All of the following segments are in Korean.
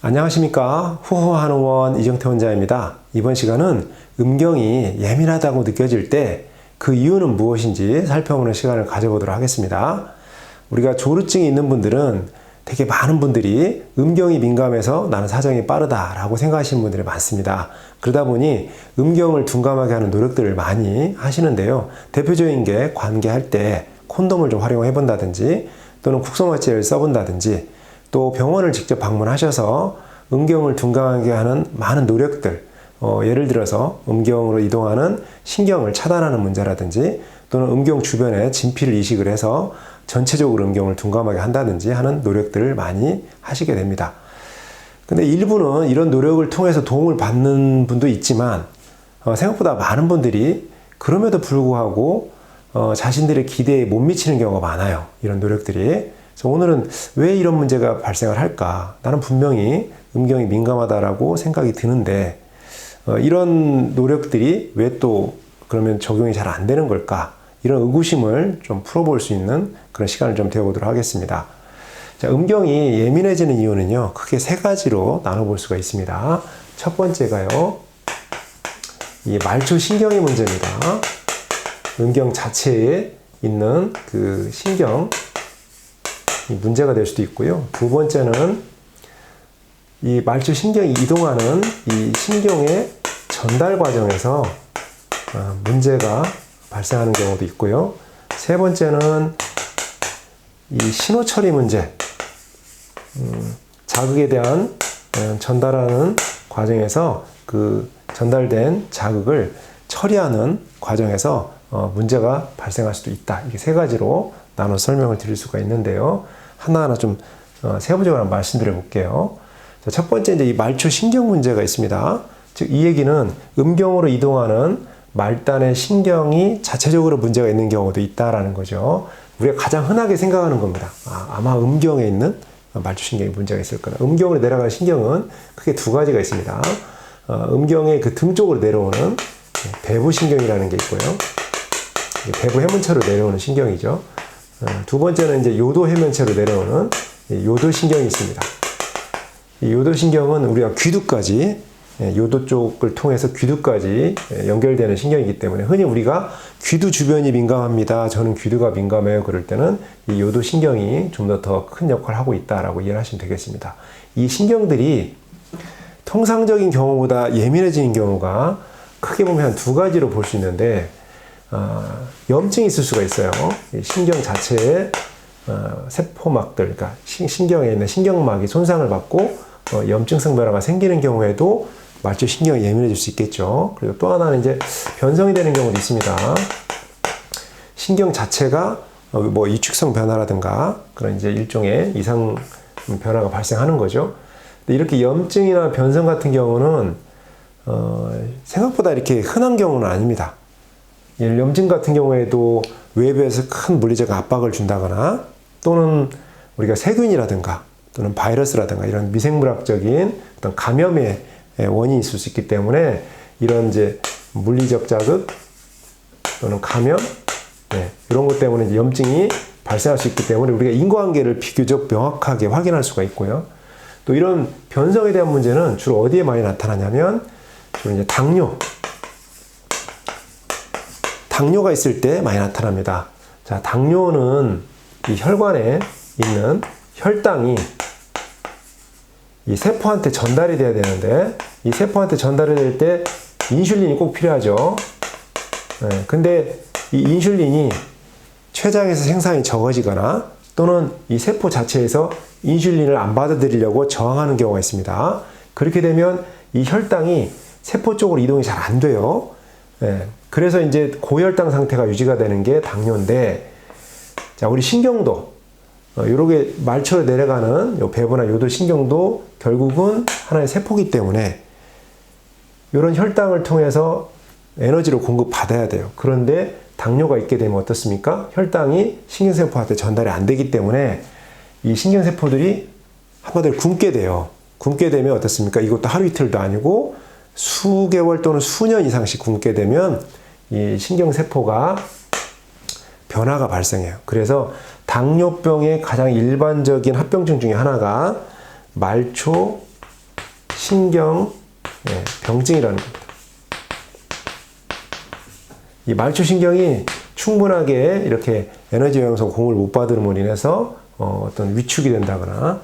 안녕하십니까. 후호한의원 이정태 원장입니다. 이번 시간은 음경이 예민하다고 느껴질 때 그 이유는 무엇인지 살펴보는 시간을 가져보도록 하겠습니다. 우리가 조루증이 있는 분들은 되게 많은 분들이 음경이 민감해서 나는 사정이 빠르다라고 생각하시는 분들이 많습니다. 그러다 보니 음경을 둔감하게 하는 노력들을 많이 하시는데요. 대표적인 게 관계할 때 콘돔을 좀 활용해 본다든지 또는 국소마취를 써본다든지 또 병원을 직접 방문하셔서 음경을 둔감하게 하는 많은 노력들, 예를 들어서 음경으로 이동하는 신경을 차단하는 문제라든지 또는 음경 주변에 진피를 이식을 해서 전체적으로 음경을 둔감하게 한다든지 하는 노력들을 많이 하시게 됩니다. 근데 일부는 이런 노력을 통해서 도움을 받는 분도 있지만 생각보다 많은 분들이 그럼에도 불구하고 자신들의 기대에 못 미치는 경우가 많아요. 이런 노력들이. 그래서 오늘은 왜 이런 문제가 발생을 할까? 나는 분명히 음경이 민감하다라고 생각이 드는데 이런 노력들이 왜 또 그러면 적용이 잘 안 되는 걸까? 이런 의구심을 좀 풀어볼 수 있는 그런 시간을 좀 되어보도록 하겠습니다. 자, 음경이 예민해지는 이유는요, 크게 세 가지로 나눠볼 수가 있습니다. 첫 번째가요, 이 말초신경의 문제입니다. 음경 자체에 있는 그 신경, 문제가 될 수도 있고요. 두 번째는 이 말초신경이 이동하는 이 신경의 전달 과정에서 문제가 발생하는 경우도 있고요. 세 번째는 이 신호 처리 문제, 자극에 대한 전달하는 과정에서 그 전달된 자극을 처리하는 과정에서 문제가 발생할 수도 있다. 이게 세 가지로 나눠 설명을 드릴 수가 있는데요. 하나하나 좀 세부적으로 말씀드려 볼게요. 첫 번째, 이제 이 말초 신경 문제가 있습니다. 즉, 이 얘기는 음경으로 이동하는 말단의 신경이 자체적으로 문제가 있는 경우도 있다라는 거죠. 우리가 가장 흔하게 생각하는 겁니다. 아마 음경에 있는 말초 신경에 문제가 있을 거다. 음경으로 내려가는 신경은 크게 두 가지가 있습니다. 음경의 그 등 쪽으로 내려오는 배부 신경이라는 게 있고요. 배부 해문체로 내려오는 신경이죠. 두 번째는 이제 요도 해면체로 내려오는 요도 신경이 있습니다. 이 요도신경은 우리가 귀두까지, 요도 쪽을 통해서 귀두까지 연결되는 신경이기 때문에 흔히 우리가 귀두 주변이 민감합니다. 저는 귀두가 민감해요. 그럴 때는 이 요도신경이 좀 더 큰 역할을 하고 있다라고 이해를 하시면 되겠습니다. 이 신경들이 통상적인 경우보다 예민해지는 경우가 크게 보면 한 두 가지로 볼 수 있는데, 염증이 있을 수가 있어요. 이 신경 자체에 세포막들, 그러니까 신경에 있는 신경막이 손상을 받고 염증성 변화가 생기는 경우에도 말초신경이 예민해질 수 있겠죠. 그리고 또 하나는 이제 변성이 되는 경우도 있습니다. 신경 자체가 뭐 이축성 변화라든가 그런 이제 일종의 이상 변화가 발생하는 거죠. 근데 이렇게 염증이나 변성 같은 경우는 생각보다 이렇게 흔한 경우는 아닙니다. 염증 같은 경우에도 외부에서 큰 물리적 압박을 준다거나 또는 우리가 세균이라든가 또는 바이러스라든가 이런 미생물학적인 어떤 감염의 원인이 있을 수 있기 때문에 이런 이제 물리적 자극 또는 감염, 이런 것 때문에 이제 염증이 발생할 수 있기 때문에 우리가 인과관계를 비교적 명확하게 확인할 수가 있고요. 또 이런 변성에 대한 문제는 주로 어디에 많이 나타나냐면 주로 이제 당뇨가 있을 때 많이 나타납니다. 자, 당뇨는 이 혈관에 있는 혈당이 이 세포한테 전달이 돼야 되는데 이 세포한테 전달이 될 때 인슐린이 꼭 필요하죠. 근데 이 인슐린이 췌장에서 생산이 적어지거나 또는 이 세포 자체에서 인슐린을 안 받아들이려고 저항하는 경우가 있습니다. 그렇게 되면 이 혈당이 세포 쪽으로 이동이 잘 안 돼요. 그래서 이제 고혈당 상태가 유지가 되는 게 당뇨인데, 자, 우리 신경도 요렇게 말초로 내려가는 요 배부나 요도 신경도 결국은 하나의 세포이기 때문에 이런 혈당을 통해서 에너지를 공급받아야 돼요. 그런데 당뇨가 있게 되면 어떻습니까? 혈당이 신경세포한테 전달이 안 되기 때문에 이 신경세포들이 한마디로 굶게 돼요. 굶게 되면 어떻습니까? 이것도 하루 이틀도 아니고 수개월 또는 수년 이상씩 굶게 되면 이 신경세포가 변화가 발생해요. 그래서 당뇨병의 가장 일반적인 합병증 중에 하나가 말초 신경 병증이라는 겁니다. 이 말초신경이 충분하게 이렇게 에너지 영양소 공급을 못 받음으로 인해서 어떤 위축이 된다거나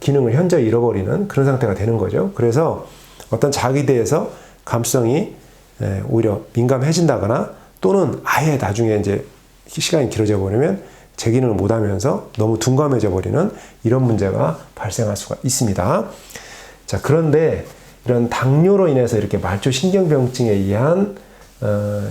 기능을 현저히 잃어버리는 그런 상태가 되는 거죠. 그래서 어떤 자극에 대해서 감수성이 오히려 민감해진다거나 또는 아예 나중에 이제 시간이 길어져 버리면 제 기능을 못하면서 너무 둔감해져 버리는 이런 문제가 발생할 수가 있습니다. 자, 그런데 이런 당뇨로 인해서 이렇게 말초신경병증에 의한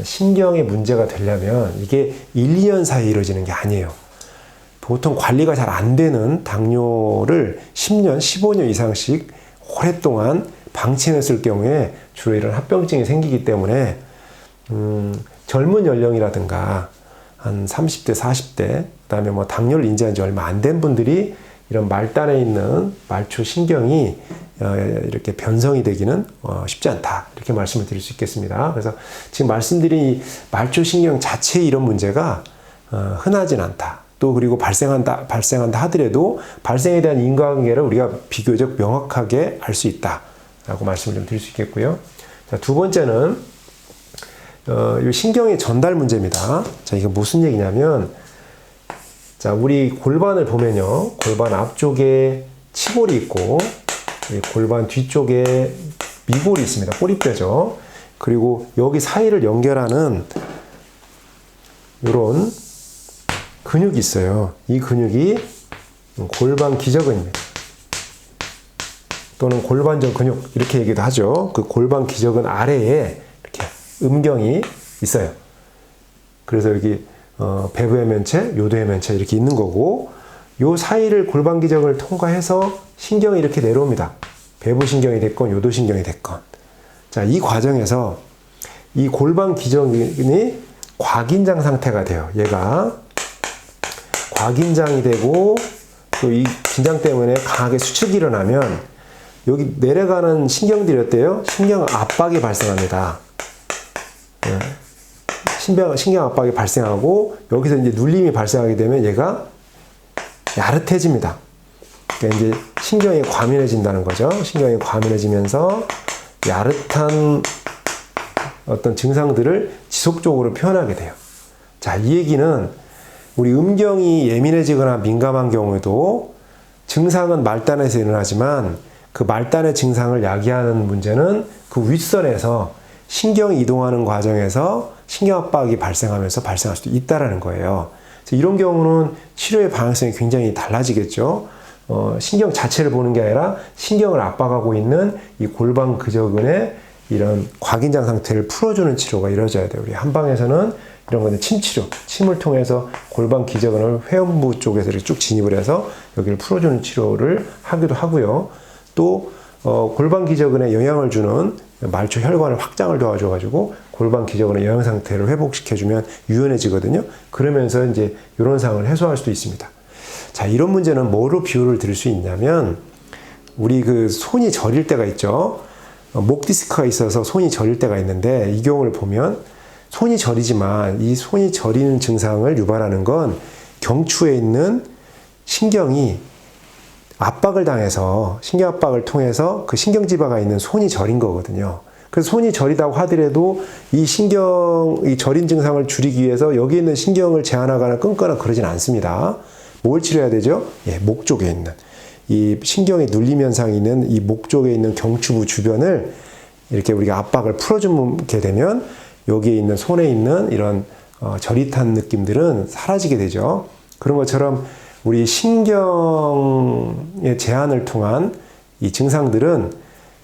신경의 문제가 되려면 이게 1, 2년 사이에 이루어지는 게 아니에요. 보통 관리가 잘 안 되는 당뇨를 10년, 15년 이상씩 오랫동안 방치했을 경우에 주로 이런 합병증이 생기기 때문에 젊은 연령이라든가 한 30대, 40대, 그다음에 뭐 당뇨를 인지한 지 얼마 안 된 분들이 이런 말단에 있는 말초신경이 이렇게 변성이 되기는 쉽지 않다. 이렇게 말씀을 드릴 수 있겠습니다. 그래서 지금 말씀드린 말초신경 자체의 이런 문제가 흔하진 않다. 또 그리고 발생한다 하더라도 발생에 대한 인과관계를 우리가 비교적 명확하게 알 수 있다라고 말씀을 좀 드릴 수 있겠고요. 자, 두 번째는 이 신경의 전달 문제입니다. 자, 이게 무슨 얘기냐면, 자, 우리 골반을 보면요, 골반 앞쪽에 치골이 있고 골반 뒤쪽에 미골이 있습니다. 꼬리뼈죠. 그리고 여기 사이를 연결하는 이런 근육이 있어요. 이 근육이 골반 기저근입니다. 또는 골반전 근육 이렇게 얘기도 하죠. 그 골반 기저근 아래에 이렇게 음경이 있어요. 그래서 여기 배부해면체, 요도해면체 이렇게 있는 거고, 요 사이를 골반 기저근을 통과해서 신경이 이렇게 내려옵니다. 배부신경이 됐건 요도신경이 됐건. 자, 이 과정에서 이 골반 기저근이 과긴장 상태가 돼요. 얘가 과긴장이 되고 또 이 긴장 때문에 강하게 수축이 일어나면 여기 내려가는 신경들이 어때요? 신경 압박이 발생합니다. 신경 압박이 발생하고 여기서 이제 눌림이 발생하게 되면 얘가 야릇해집니다. 그러니까 이제 신경이 과민해진다는 거죠. 신경이 과민해지면서 야릇한 어떤 증상들을 지속적으로 표현하게 돼요. 자, 이 얘기는 우리 음경이 예민해지거나 민감한 경우에도 증상은 말단에서 일어나지만 그 말단의 증상을 야기하는 문제는 그 윗선에서 신경이 이동하는 과정에서 신경 압박이 발생하면서 발생할 수도 있다는 거예요. 이런 경우는 치료의 방향성이 굉장히 달라지겠죠. 신경 자체를 보는 게 아니라 신경을 압박하고 있는 이 골반 기저근의 이런 과긴장 상태를 풀어주는 치료가 이루어져야 돼요. 우리 한방에서는 이런 거는 침치료, 침을 통해서 골반 기저근을 회음부 쪽에서 이렇게 쭉 진입을 해서 여기를 풀어주는 치료를 하기도 하고요. 또 골반 기저근에 영향을 주는 말초 혈관을 확장을 도와줘가지고 골반 기저근의 영양 상태를 회복시켜주면 유연해지거든요. 그러면서 이제 이런 상황을 해소할 수도 있습니다. 자, 이런 문제는 뭐로 비유를 드릴 수 있냐면, 우리 그 손이 저릴 때가 있죠. 목 디스크가 있어서 손이 저릴 때가 있는데, 이 경우를 보면 손이 저리지만 이 손이 저리는 증상을 유발하는 건 경추에 있는 신경이 압박을 당해서 신경 압박을 통해서 그 신경지바가 있는 손이 저린 거거든요. 그래서 손이 저리다고 하더라도 이 저린 증상을 줄이기 위해서 여기 있는 신경을 제한하거나 끊거나 그러진 않습니다. 뭘 치료해야 되죠? 예, 목 쪽에 있는 이 신경의 눌림 현상이 있는 이 목 쪽에 있는 경추부 주변을 이렇게 우리가 압박을 풀어주게 되면 여기에 있는 손에 있는 이런 저릿한 느낌들은 사라지게 되죠. 그런 것처럼 우리 신경의 제한을 통한 이 증상들은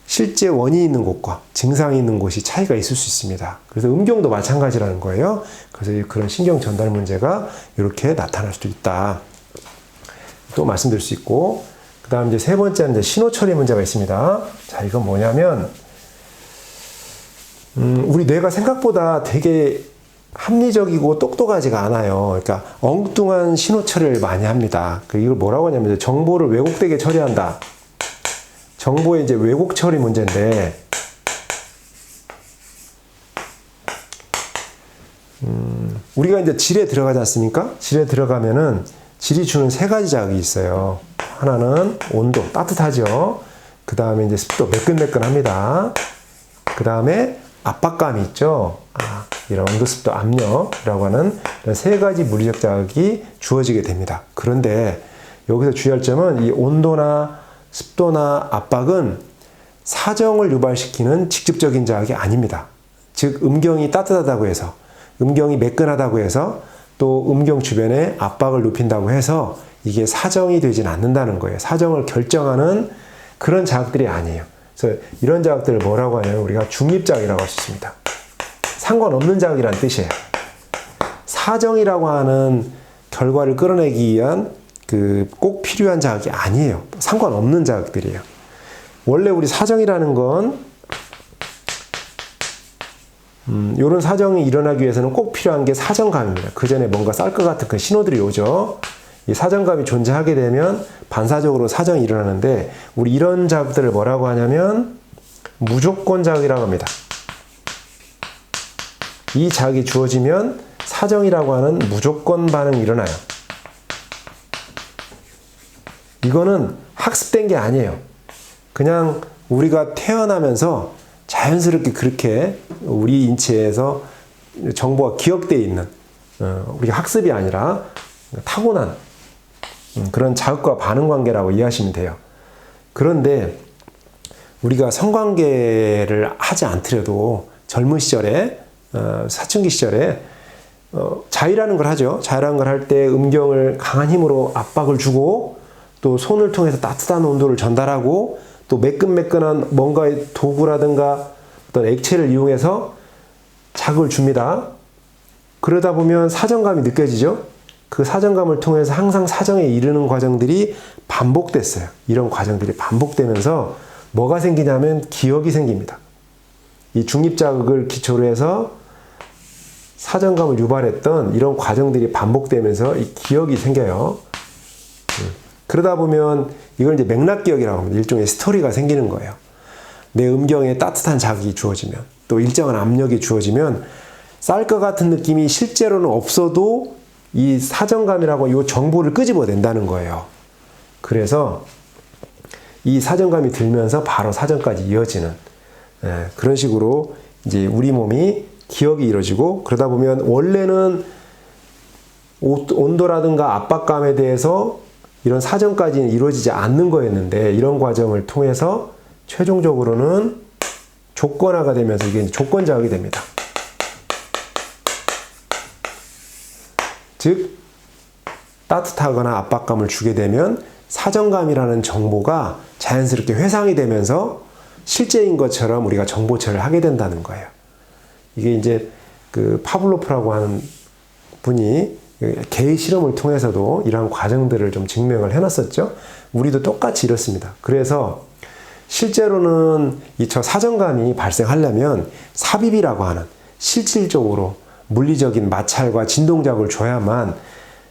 실제 원인이 있는 곳과 증상이 있는 곳이 차이가 있을 수 있습니다. 그래서 음경도 마찬가지라는 거예요. 그래서 그런 신경 전달 문제가 이렇게 나타날 수도 있다. 또 말씀드릴 수 있고, 그 다음 이제 세 번째는 이제 신호 처리 문제가 있습니다. 자, 이건 뭐냐면, 우리 뇌가 생각보다 되게 합리적이고 똑똑하지가 않아요. 그러니까 엉뚱한 신호 처리를 많이 합니다. 이걸 뭐라고 하냐면 정보를 왜곡되게 처리한다. 정보의 이제 왜곡 처리 문제인데, 우리가 이제 질에 들어가지 않습니까? 질에 들어가면은 질이 주는 세 가지 자극이 있어요. 하나는 온도, 따뜻하죠. 그 다음에 이제 습도 매끈매끈합니다. 그 다음에 압박감이 있죠. 이런 온도, 습도, 압력이라고 하는 이런 세 가지 물리적 자극이 주어지게 됩니다. 그런데 여기서 주의할 점은 이 온도나 습도나 압박은 사정을 유발시키는 직접적인 자극이 아닙니다. 즉 음경이 따뜻하다고 해서, 음경이 매끈하다고 해서, 또 음경 주변에 압박을 높인다고 해서 이게 사정이 되진 않는다는 거예요. 사정을 결정하는 그런 자극들이 아니에요. 그래서 이런 자극들을 뭐라고 하냐면 우리가 중립자극이라고 할 수 있습니다. 상관없는 자극이란 뜻이에요. 사정이라고 하는 결과를 끌어내기 위한 꼭 필요한 자극이 아니에요. 상관없는 자극들이에요. 원래 우리 사정이라는 건 이런 사정이 일어나기 위해서는 꼭 필요한 게 사정감입니다. 그 전에 뭔가 쌀 것 같은 그 신호들이 오죠. 이 사정감이 존재하게 되면 반사적으로 사정이 일어나는데 우리 이런 자극들을 뭐라고 하냐면 무조건 자극이라고 합니다. 이 자극이 주어지면 사정이라고 하는 무조건 반응이 일어나요. 이거는 학습된 게 아니에요. 그냥 우리가 태어나면서 자연스럽게 그렇게 우리 인체에서 정보가 기억되어 있는 우리 학습이 아니라 타고난 그런 자극과 반응 관계라고 이해하시면 돼요. 그런데 우리가 성관계를 하지 않더라도 젊은 시절에 사춘기 시절에 자위라는 걸 하죠. 자위라는 걸 할 때 음경을 강한 힘으로 압박을 주고 또 손을 통해서 따뜻한 온도를 전달하고 또 매끈매끈한 뭔가의 도구라든가 어떤 액체를 이용해서 자극을 줍니다. 그러다 보면 사정감이 느껴지죠. 그 사정감을 통해서 항상 사정에 이르는 과정들이 반복됐어요. 이런 과정들이 반복되면서 뭐가 생기냐면 기억이 생깁니다. 이 중립자극을 기초로 해서 사정감을 유발했던 이런 과정들이 반복되면서 이 기억이 생겨요. 그러다 보면 이걸 이제 맥락기억이라고 합니다. 일종의 스토리가 생기는 거예요. 내 음경에 따뜻한 자극이 주어지면 또 일정한 압력이 주어지면 쌀 것 같은 느낌이 실제로는 없어도 이 사정감이라고 이 정보를 끄집어낸다는 거예요. 그래서 이 사정감이 들면서 바로 사정까지 이어지는 그런 식으로 이제 우리 몸이 기억이 이루어지고 그러다 보면 원래는 온도라든가 압박감에 대해서 이런 사정까지는 이루어지지 않는 거였는데 이런 과정을 통해서 최종적으로는 조건화가 되면서 이게 조건자극이 됩니다. 즉 따뜻하거나 압박감을 주게 되면 사정감이라는 정보가 자연스럽게 회상이 되면서 실제인 것처럼 우리가 정보처리를 하게 된다는 거예요. 이게 이제 그 파블로프라고 하는 분이 개의 실험을 통해서도 이러한 과정들을 좀 증명을 해놨었죠. 우리도 똑같이 이렇습니다. 그래서 실제로는 저 사정감이 발생하려면 삽입이라고 하는 실질적으로 물리적인 마찰과 진동작을 줘야만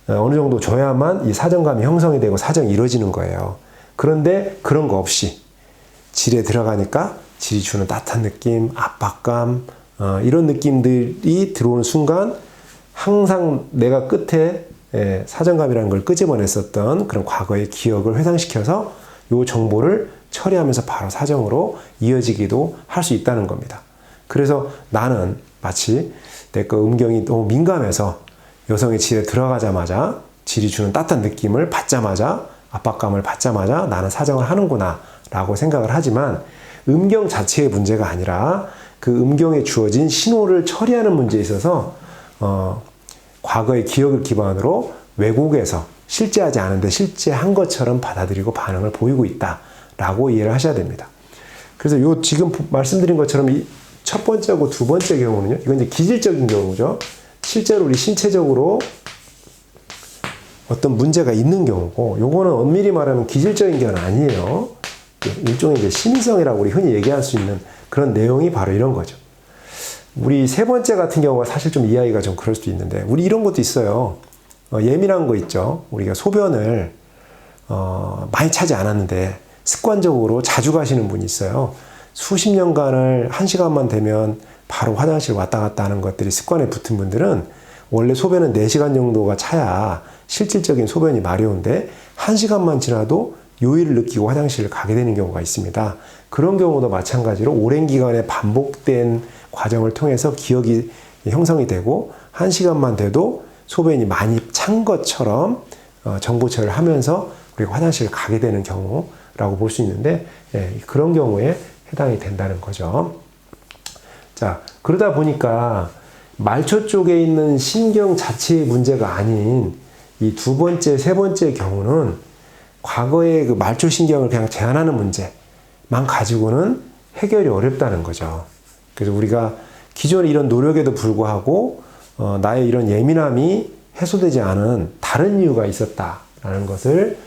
어느 정도 줘야만 이 사정감이 형성이 되고 사정이 이루어지는 거예요. 그런데 그런 거 없이 질에 들어가니까 질이 주는 따뜻한 느낌, 압박감 이런 느낌들이 들어오는 순간 항상 내가 끝에 사정감이라는 걸 끄집어냈었던 그런 과거의 기억을 회상시켜서 이 정보를 처리하면서 바로 사정으로 이어지기도 할 수 있다는 겁니다. 그래서 나는 마치 내 거 음경이 너무 민감해서 여성의 질에 들어가자마자 질이 주는 따뜻한 느낌을 받자마자 압박감을 받자마자 나는 사정을 하는구나 라고 생각을 하지만 음경 자체의 문제가 아니라 그 음경에 주어진 신호를 처리하는 문제에 있어서 과거의 기억을 기반으로 왜곡해서 실제하지 않은데 실제한 것처럼 받아들이고 반응을 보이고 있다라고 이해를 하셔야 됩니다. 그래서 지금 말씀드린 것처럼 이 첫 번째하고 두 번째 경우는요, 이건 이제 기질적인 경우죠. 실제로 우리 신체적으로 어떤 문제가 있는 경우고, 요거는 엄밀히 말하면 기질적인 경우는 아니에요. 일종의 이제 심의성이라고 우리 흔히 얘기할 수 있는 그런 내용이 바로 이런 거죠. 우리 세 번째 같은 경우가 사실 좀 이해하기가 좀 그럴 수도 있는데, 우리 이런 것도 있어요. 예민한 거 있죠. 우리가 소변을 많이 차지 않았는데 습관적으로 자주 가시는 분이 있어요. 수십 년간을 1시간만 되면 바로 화장실 왔다 갔다 하는 것들이 습관에 붙은 분들은 원래 소변은 4시간 정도가 차야 실질적인 소변이 마려운데 1시간만 지나도 요일을 느끼고 화장실을 가게 되는 경우가 있습니다. 그런 경우도 마찬가지로 오랜 기간에 반복된 과정을 통해서 기억이 형성이 되고 1시간만 돼도 소변이 많이 찬 것처럼 정보 처리를 하면서 우리가 화장실을 가게 되는 경우라고 볼 수 있는데, 그런 경우에 해당이 된다는 거죠. 자, 그러다 보니까 말초 쪽에 있는 신경 자체의 문제가 아닌 이 두 번째, 세 번째 경우는 과거의 그 말초 신경을 그냥 제한하는 문제만 가지고는 해결이 어렵다는 거죠. 그래서 우리가 기존에 이런 노력에도 불구하고 나의 이런 예민함이 해소되지 않은 다른 이유가 있었다라는 것을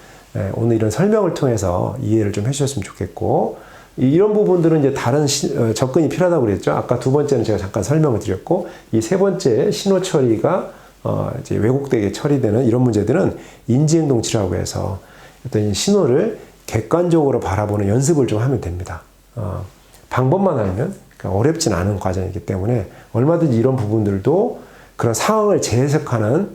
오늘 이런 설명을 통해서 이해를 좀 해주셨으면 좋겠고, 이런 부분들은 이제 다른 접근이 필요하다고 그랬죠. 아까 두 번째는 제가 잠깐 설명을 드렸고, 이 세 번째 신호 처리가 이제 왜곡되게 처리되는 이런 문제들은 인지행동 치료라고 해서 어떤 신호를 객관적으로 바라보는 연습을 좀 하면 됩니다. 방법만 알면 어렵진 않은 과정이기 때문에 얼마든지 이런 부분들도 그런 상황을 재해석하는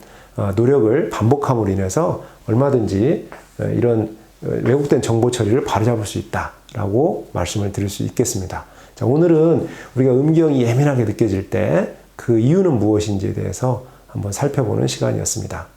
노력을 반복함으로 인해서 얼마든지 이런 왜곡된 정보 처리를 바로잡을 수 있다라고 말씀을 드릴 수 있겠습니다. 자, 오늘은 우리가 음경이 예민하게 느껴질 때 그 이유는 무엇인지에 대해서 한번 살펴보는 시간이었습니다.